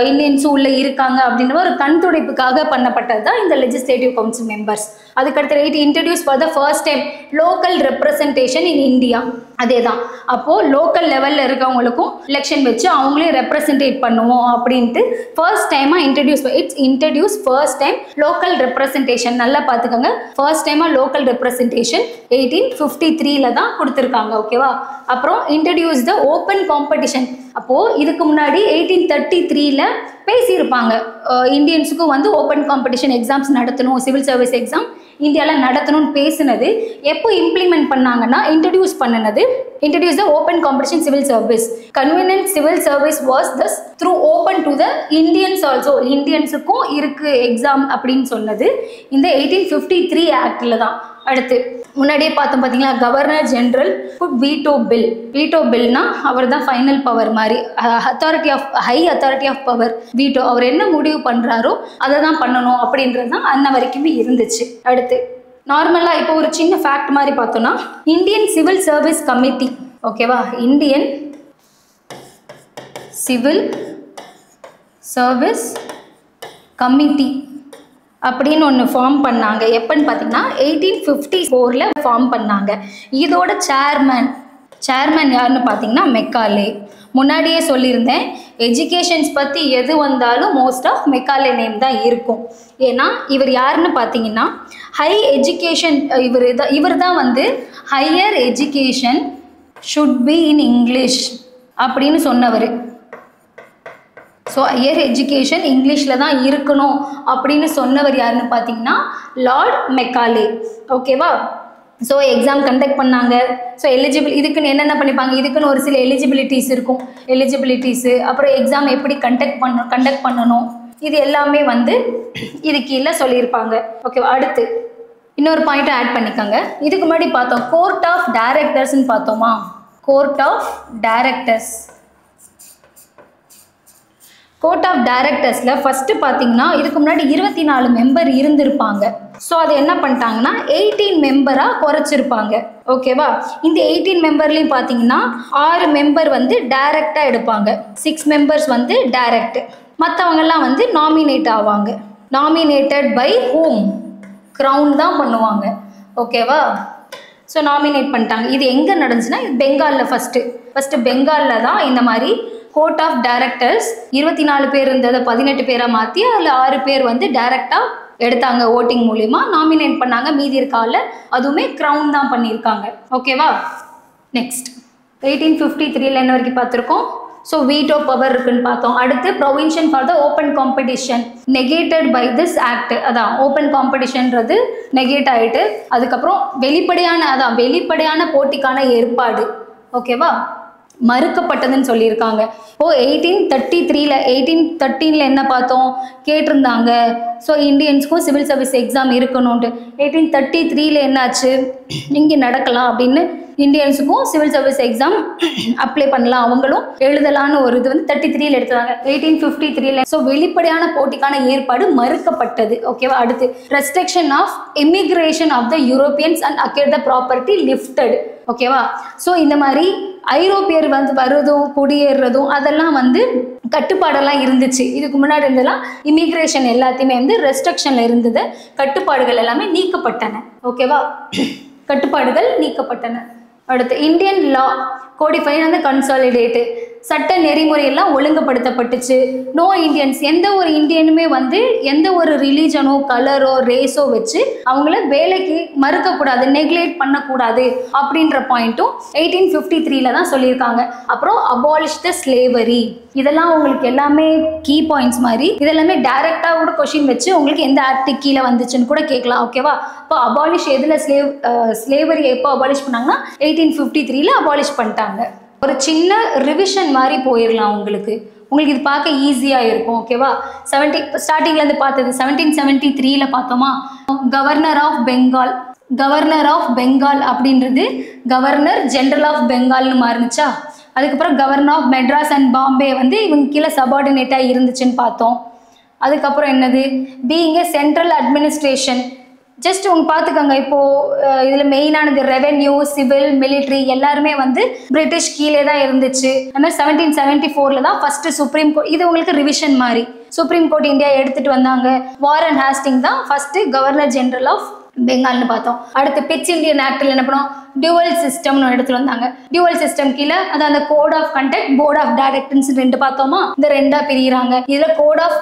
Speaker 2: இந்தியன்ஸும் உள்ளே இருக்காங்க அப்படின்ற ஒரு கண் துடைப்புக்காக பண்ணப்பட்டது தான் இந்த லெஜிஸ்லேட்டிவ் கவுன்சில் மெம்பர்ஸ். அதுக்கடுத்து introduce for the first time local representation in India. அதே தான், அப்போது லோக்கல் லெவலில் இருக்கவங்களுக்கும் எலெக்ஷன் வச்சு அவங்களே ரெப்ரசன்டேட் பண்ணுவோம் அப்படின்ட்டு ஃபர்ஸ்ட் டைமாக introduce first time local representation. நல்லா பார்த்துக்கோங்க, ஃபர்ஸ்ட் டைமாக லோக்கல் ரெப்ரசன்டேஷன் 1853 தான் கொடுத்துருக்காங்க. ஓகேவா, அப்புறம் இன்ட்ரடியூஸ் த ஓப்பன் காம்படிஷன். அப்போது இதுக்கு முன்னாடி 1833 பேசியிருப்பாங்க இந்தியன்ஸுக்கும் வந்து ஓப்பன் காம்படிஷன் எக்ஸாம்ஸ் நடத்தணும், சிவில் சர்வீஸ் எக்ஸாம் இந்தியாவில் நடத்தணும்னு பேசுனது. எப்போ இம்ப்ளிமெண்ட் பண்ணாங்கன்னா introduce the open competition civil service. Convenient civil service was thus through open to the Indians also. இந்தியன்ஸுக்கும் இருக்குது எக்ஸாம் அப்படின்னு சொன்னது இந்த 1853 ஆக்டில் தான். அடுத்து முன்னாடியே பார்த்தோம் பார்த்தீங்களா, governor general good veto bill. Veto பில்னா அவர் தான் ஃபைனல் பவர் மாதிரி, high authority of power. Veto அவர் என்ன முடிவு பண்ணுறாரோ அதை தான் பண்ணணும் அப்படின்றது தான் அன்ன வரைக்குமே இருந்துச்சு. அடுத்து நார்மலாக இப்போ ஒரு சின்ன ஃபேக்ட் மாதிரி பார்த்தோன்னா, இந்தியன் சிவில் சர்வீஸ் கமிட்டி, ஓகேவா, இந்தியன் சிவில் சர்வீஸ் கமிட்டி அப்படின்னு ஒன்று ஃபார்ம் பண்ணாங்க. எப்போன்னு பார்த்தீங்கன்னா 1854 ஃபார்ம் பண்ணாங்க. இதோட சேர்மன் யாருன்னு பார்த்தீங்கன்னா மெக்காலே. முன்னாடியே சொல்லியிருந்தேன், எஜுகேஷன்ஸ் பற்றி எது வந்தாலும் மோஸ்ட் ஆஃப் மெக்காலே நேம் தான் இருக்கும். ஏன்னா இவர் யாருன்னு பார்த்தீங்கன்னா ஹை எஜுகேஷன், இவர் தான் வந்து higher education should be in English அப்படின்னு சொன்னவர். ஸோ ஹையர் எஜுகேஷன் இங்கிலீஷில் தான் இருக்கணும் அப்படின்னு சொன்னவர் யாருன்னு பார்த்தீங்கன்னா லார்ட் மெக்காலே. ஓகேவா? ஸோ எக்ஸாம் கண்டக்ட் பண்ணாங்க. ஸோ இதுக்குன்னு என்னென்ன பண்ணிப்பாங்க, இதுக்குன்னு ஒரு சில எலிஜிபிலிட்டிஸ் இருக்கும். அப்புறம் எக்ஸாம் எப்படி கண்டக்ட் பண்ணணும், இது எல்லாமே வந்து இது கீழே சொல்லியிருப்பாங்க. ஓகேவா? அடுத்து இன்னொரு பாயிண்ட்டை ஆட் பண்ணிக்கோங்க. இதுக்கு முன்னாடி பார்த்தோம் கோர்ட் ஆஃப் டைரக்டர்ஸ்ன்னு பார்த்தோமா? கோர்ட் ஆஃப் டைரக்டர்ஸில் ஃபஸ்ட்டு பார்த்தீங்கன்னா இதுக்கு முன்னாடி 24 மெம்பர் இருந்திருப்பாங்க. ஸோ அதை என்ன பண்ணிட்டாங்கன்னா 18 மெம்பராக குறைச்சிருப்பாங்க. ஓகேவா? இந்த 18 மெம்பர்லேயும் பார்த்தீங்கன்னா 6 மெம்பர் வந்து டைரக்டாக எடுப்பாங்க, 6 மெம்பர்ஸ் வந்து டைரக்ட், மற்றவங்கெல்லாம் வந்து நாமினேட் ஆவாங்க. Nominated by whom? க்ரௌன் தான் பண்ணுவாங்க. ஓகேவா? ஸோ நாமினேட் பண்ணிட்டாங்க. இது எங்கே நடந்துச்சுன்னா பெங்காலில் ஃபஸ்ட்டு பெங்காலில் தான் இந்த மாதிரி கோர்ட் ஆஃப் டைரக்டர்ஸ் 24 பேர் இருந்ததை 18 பேராக மாற்றி அதில் 6 பேர் வந்து டைரக்டாக எடுத்தாங்க, ஓட்டிங் மூலிமா நாமினேட் பண்ணாங்க. மீதி இருக்கால அதுவுமே க்ரௌன் தான் பண்ணியிருக்காங்க. ஓகேவா? நெக்ஸ்ட் 1853 என்ன வரைக்கும் பார்த்துருக்கோம். ஸோ வீட்டோ பவர் இருக்குன்னு பார்த்தோம். அடுத்து provision for the open competition negated by this act. அதான் ஓப்பன் காம்படிஷன்றது நெகேட் ஆகிட்டு அதுக்கப்புறம் வெளிப்படையான போட்டிக்கான ஏற்பாடு, ஓகேவா, மறுக்கப்பட்டதுன்னு சொல்லியிருக்காங்க. இப்போ 1813 என்ன பார்த்தோம், கேட்டிருந்தாங்க. ஸோ இந்தியன்ஸ்க்கும் சிவில் சர்வீஸ் எக்ஸாம் இருக்கணும்ட்டு 1833 என்னாச்சு, இங்கே நடக்கலாம் அப்படின்னு இந்தியன்ஸுக்கும் சிவில் சர்வீஸ் எக்ஸாம் அப்ளை பண்ணலாம், அவங்களும் எழுதலான்னு ஒரு இது வந்து 33 எடுத்தாங்க. 1853 ஸோ வெளிப்படையான போட்டிக்கான ஏற்பாடு மறுக்கப்பட்டது. ஓகேவா? அடுத்து restriction of immigration of the Europeans and acquire the property lifted. ஓகேவா? ஸோ இந்த மாதிரி ஐரோப்பியர் வந்து வருதும் குடியேறதும் அதெல்லாம் வந்து கட்டுப்பாடெல்லாம் இருந்துச்சு. இதுக்கு முன்னாடி இருந்தெல்லாம் இமிகிரேஷன் எல்லாத்தையுமே வந்து ரெஸ்ட்ரிக்ஷனில் இருந்தது, கட்டுப்பாடுகள் எல்லாமே நீக்கப்பட்டன. ஓகேவா? கட்டுப்பாடுகள் நீக்கப்பட்டன. அடுத்து இந்தியன் லா கோடிஃபைன் அந்த கன்சாலிடேட்டு, சட்ட நெறிமுறையெல்லாம் ஒழுங்குபடுத்தப்பட்டுச்சு. நோ இந்தியன்ஸ், எந்த ஒரு இந்தியனுமே வந்து எந்த ஒரு ரிலீஜனோ கலரோ ரேஸோ வச்சு அவங்கள வேலைக்கு மறுக்கக்கூடாது, நெக்லெக்ட் பண்ணக்கூடாது அப்படின்ற பாயிண்ட்டும் 1853 தான் சொல்லியிருக்காங்க. அப்புறம் அபாலிஷ் த ஸ்லேவரி, இதெல்லாம் உங்களுக்கு எல்லாமே கீ பாயிண்ட்ஸ் மாதிரி. இதெல்லாமே டைரெக்டாக கூட கொஷின் வச்சு உங்களுக்கு எந்த ஆக்ட் கீழே வந்துச்சுன்னு கூட கேட்கலாம். ஓகேவா? இப்போ அபாலிஷ் எதில் ஸ்லேவரி எப்போ அபாலிஷ் பண்ணாங்கன்னா 1853 அபாலிஷ் பண்ணிட்டாங்க. ஒரு சின்ன ரிவிஷன் மாதிரி போயிடலாம், உங்களுக்கு இது பார்க்க ஈஸியாக இருக்கும். ஓகேவா? ஸ்டார்டிங்லேருந்து பார்த்தது 1773 பார்த்தோமா, கவர்னர் ஆஃப் பெங்கால் அப்படின்றது கவர்னர் ஜெனரல் ஆஃப் பெங்கால்னு மாறுனுச்சா. அதுக்கப்புறம் governor of Madras and Bombay வந்து இவங்க கீழே சபார்டினேட்டாக இருந்துச்சுன்னு பார்த்தோம். அதுக்கப்புறம் என்னது, being a central administration. Just உங்க பார்த்துக்கோங்க, இப்போது இதில் மெயினானது ரெவென்யூ, சிவில், மிலிட்ரி எல்லாருமே வந்து பிரிட்டிஷ் கீழே தான் இருந்துச்சு. அது மாதிரி 1774 தான் ஃபர்ஸ்ட் சுப்ரீம் கோர்ட். இது உங்களுக்கு ரிவிஷன் மாதிரி. சுப்ரீம் கோர்ட் இந்தியா எடுத்துகிட்டு வந்தாங்க. வாரன் ஹாஸ்டிங் தான் ஃபர்ஸ்ட் கவர்னர் ஜெனரல் ஆஃப் பெங்கால்னு பார்த்தோம். அடுத்து பிட்ச் இந்தியன் ஆக்டில் என்ன பண்ணோம், டியூவல் சிஸ்டம்னு எடுத்துட்டு வந்தாங்க. டியூவல் சிஸ்டம் கீழே அது அந்த code of conduct, board of directors 2 பார்த்தோமா. இந்த 2ஆ பிரிகிறாங்க. இதில் கோட் ஆஃப்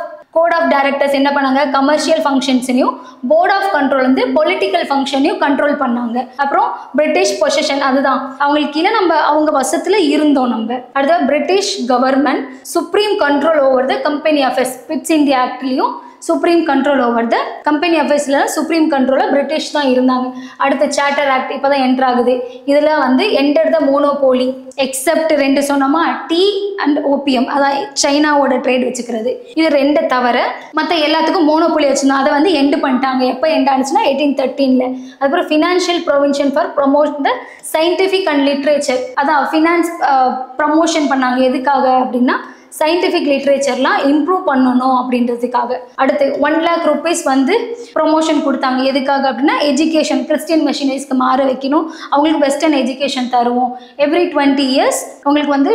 Speaker 2: டைரக்டர்ஸ் என்ன பண்ணாங்க, கமர்ஷியல் ஃபங்க்ஷன்ஸையும், போர்ட் ஆஃப் கண்ட்ரோல் வந்து பொலிட்டிக்கல் ஃபங்க்ஷனையும் கண்ட்ரோல் பண்ணாங்க. அப்புறம் பிரிட்டிஷ் பொசிஷன், அதுதான் அவங்களுக்கு கீழே அவங்க வசத்தில் இருந்தோம் நம்ம. அடுத்த British government supreme control over the company affairs, Pitt's India ஆக்ட்லையும் supreme control over the company அஃபேர்ஸில் சுப்ரீம் கண்ட்ரோலில் பிரிட்டிஷ் தான் இருந்தாங்க. அடுத்து சார்ட்டர் ஆக்ட் இப்போ தான் என்ட்ரு ஆகுது. இதில் வந்து என்டர் த மோனோபோலி எக்ஸப்ட் 2 சொன்னோமா, டீ அண்ட் ஓபிஎம், அதான் சைனாவோட ட்ரேட் வச்சுக்கிறது. இது 2 தவிர மற்ற எல்லாத்துக்கும் மோனோபோலி வச்சுருந்தோம். அதை வந்து எண்டு பண்ணிட்டாங்க. எப்போ எண்ட் ஆனிச்சுன்னா 1813. அதுக்கப்புறம் financial provision for promotion the scientific and literature, அதான் ஃபினான்ஸ் ப்ரமோஷன் பண்ணாங்க. எதுக்காக அப்படின்னா சயின்டிஃபிக் லிட்ரேச்சர்லாம் இம்ப்ரூவ் பண்ணணும் அப்படின்றதுக்காக. அடுத்து 1 lakh rupees வந்து ப்ரொமோஷன் கொடுத்தாங்க. எதுக்காக அப்படின்னா எஜுகேஷன், கிறிஸ்டியன் மிஷனரிஸ்க்கு மாற வைக்கணும், அவங்களுக்கு வெஸ்டர்ன் எஜுகேஷன் தருவோம். எவ்ரி 20 years உங்களுக்கு வந்து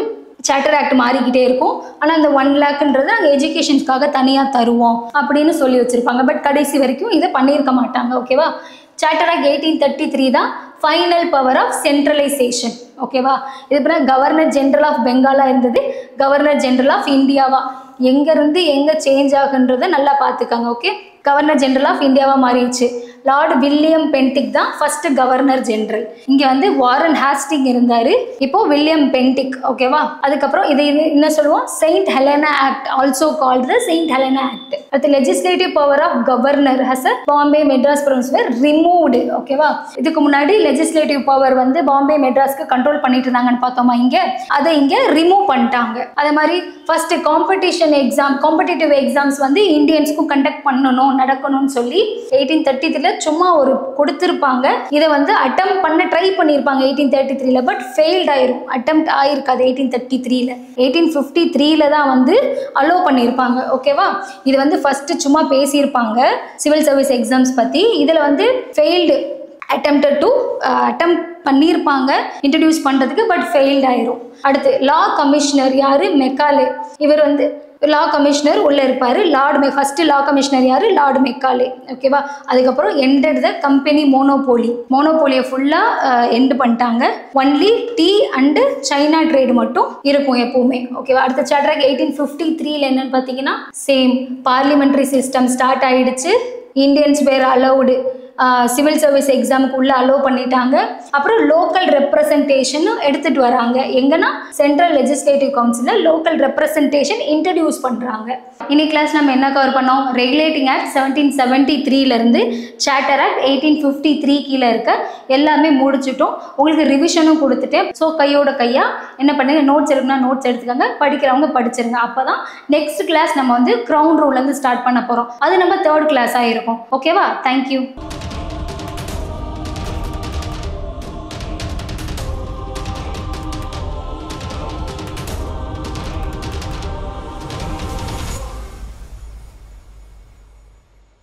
Speaker 2: சார்ட்டர் ஆக்ட் மாறிக்கிட்டே இருக்கும். ஆனால் அந்த 1 lakhன்றது நாங்கள் எஜுகேஷனுக்காக தனியாக தருவோம் அப்படின்னு சொல்லி வச்சுருப்பாங்க. பட் கடைசி வரைக்கும் இதை பண்ணியிருக்க மாட்டாங்க. ஓகேவா? சார்ட்டர் ஆக்ட் 1833 தான் ஃபைனல் பவர் ஆஃப் சென்ட்ரலைசேஷன். ஓகேவா? இது பிறகு கவர்னர் ஜென்ரல் ஆஃப் பெங்காலாக இருந்தது கவர்னர் ஜென்ரல் ஆஃப் இந்தியாவா. எங்கேருந்து எங்கே சேஞ்ச் ஆகுன்றதை நல்லா பார்த்துக்காங்க. ஓகே, கவர்னர் ஜென்ரல் ஆஃப் இந்தியாவாக மாறிடுச்சு. லார்ட் வில்லியம் பென்டிக் தான் ஃபர்ஸ்ட் கவர்னர் ஜெனரல். இங்கே வந்து வாரன் ஹாஸ்டிங் இருந்தார், இப்போ வில்லியம் பென்டிக். ஓகேவா? அதுக்கப்புறம் இது என்ன சொல்லுவோம், Saint Helena act, also called the Saint Helena act. அடுத்து legislative power of governor has Bombay Madras province were removed. ஓகேவா? இதுக்கு முன்னாடி லெஜிஸ்லேட்டிவ் பவர் வந்து பாம்பே மெட்ராஸ்க்கு கண்ட்ரோல் பண்ணிட்டு இருந்தாங்கன்னு பார்த்தோமா, இங்கே அதை இங்கே ரிமூவ் பண்ணிட்டாங்க. அதே மாதிரி ஃபர்ஸ்ட் காம்படிட்டிவ் எக்ஸாம்ஸ் வந்து இந்தியன்ஸ்க்கும் கண்டக்ட் பண்ணணும், நடக்கணும்னு சொல்லி 1833 சும்மா ஒரு கொடுத்துருப்பாங்க. இதை வந்து அட்டம் பண்ண ட்ரை பண்ணியிருப்பாங்க 1833, பட் ஃபெயில்ட் ஆயிரும். அட்டம் ஆயிருக்காது 1833. 1853 தான் வந்து அலோவ் பண்ணியிருப்பாங்க. ஓகேவா? இது வந்து ஃபர்ஸ்ட் சும்மா பேசியிருப்பாங்க சிவில் சர்வீஸ் எக்ஸாம்ஸ் பற்றி. இதில் வந்து ஃபெயில்டு அட்டம் பண்ணியிருப்பாங்க இன்ட்ரடியூஸ் பண்ணுறதுக்கு, பட் ஃபெயில்ட் ஆயிரும். அடுத்து லா கமிஷனர் யார், மெக்காலே. இவர் வந்து லா கமிஷனர் உள்ளே இருப்பார். ஃபர்ஸ்ட் லா கமிஷனர் யார், லார்டு மெக்காலே. ஓகேவா? அதுக்கப்புறம் எண்டட் த கம்பெனி மோனோபோலியை ஃபுல்லாக எண்டு பண்ணிட்டாங்க. Only tea and China trade மட்டும் இருக்கும் எப்பவுமே. ஓகேவா? அடுத்த சார்ட்டர் 1853 என்னன்னு பார்த்தீங்கன்னா சேம் பார்லிமெண்ட்ரி சிஸ்டம் ஸ்டார்ட் ஆயிடுச்சு. இந்தியன்ஸ் வேர் அலௌடு சிவில் சர்வீஸ் எக்ஸாமுக்கு உள்ள அலோவ் பண்ணிட்டாங்க. அப்புறம் லோக்கல் ரெப்ரசன்டேஷனும் எடுத்துகிட்டு வராங்க. எங்கன்னா சென்ட்ரல் லெஜிஸ்லேட்டிவ் கவுன்சிலில் லோக்கல் ரெப்ரசன்டேஷன் இன்ட்ரடியூஸ் பண்ணுறாங்க. இன்னைக்கு கிளாஸ் நம்ம என்ன கவர் பண்ணோம், ரெகுலேட்டிங் ஆக்ட் 1773 சார்ட்டர் ஆக்ட் 1853 கீழே இருக்க எல்லாமே முடிச்சிட்டோம். உங்களுக்கு ரிவிஷனும் கொடுத்துட்டேன். ஸோ கையோட கையாக என்ன பண்ணுங்க, நோட்ஸ் எடுக்கணும்னா நோட்ஸ் எடுத்துக்கோங்க, படிக்கிறவங்க படிச்சிருங்க. அப்போ தான் நெக்ஸ்ட் கிளாஸ் நம்ம வந்து கிரவுண்ட் ரூல்லேருந்து ஸ்டார்ட் பண்ண போகிறோம். அது நம்ம 3rd கிளாஸாக இருக்கும். ஓகேவா? தேங்க்யூ.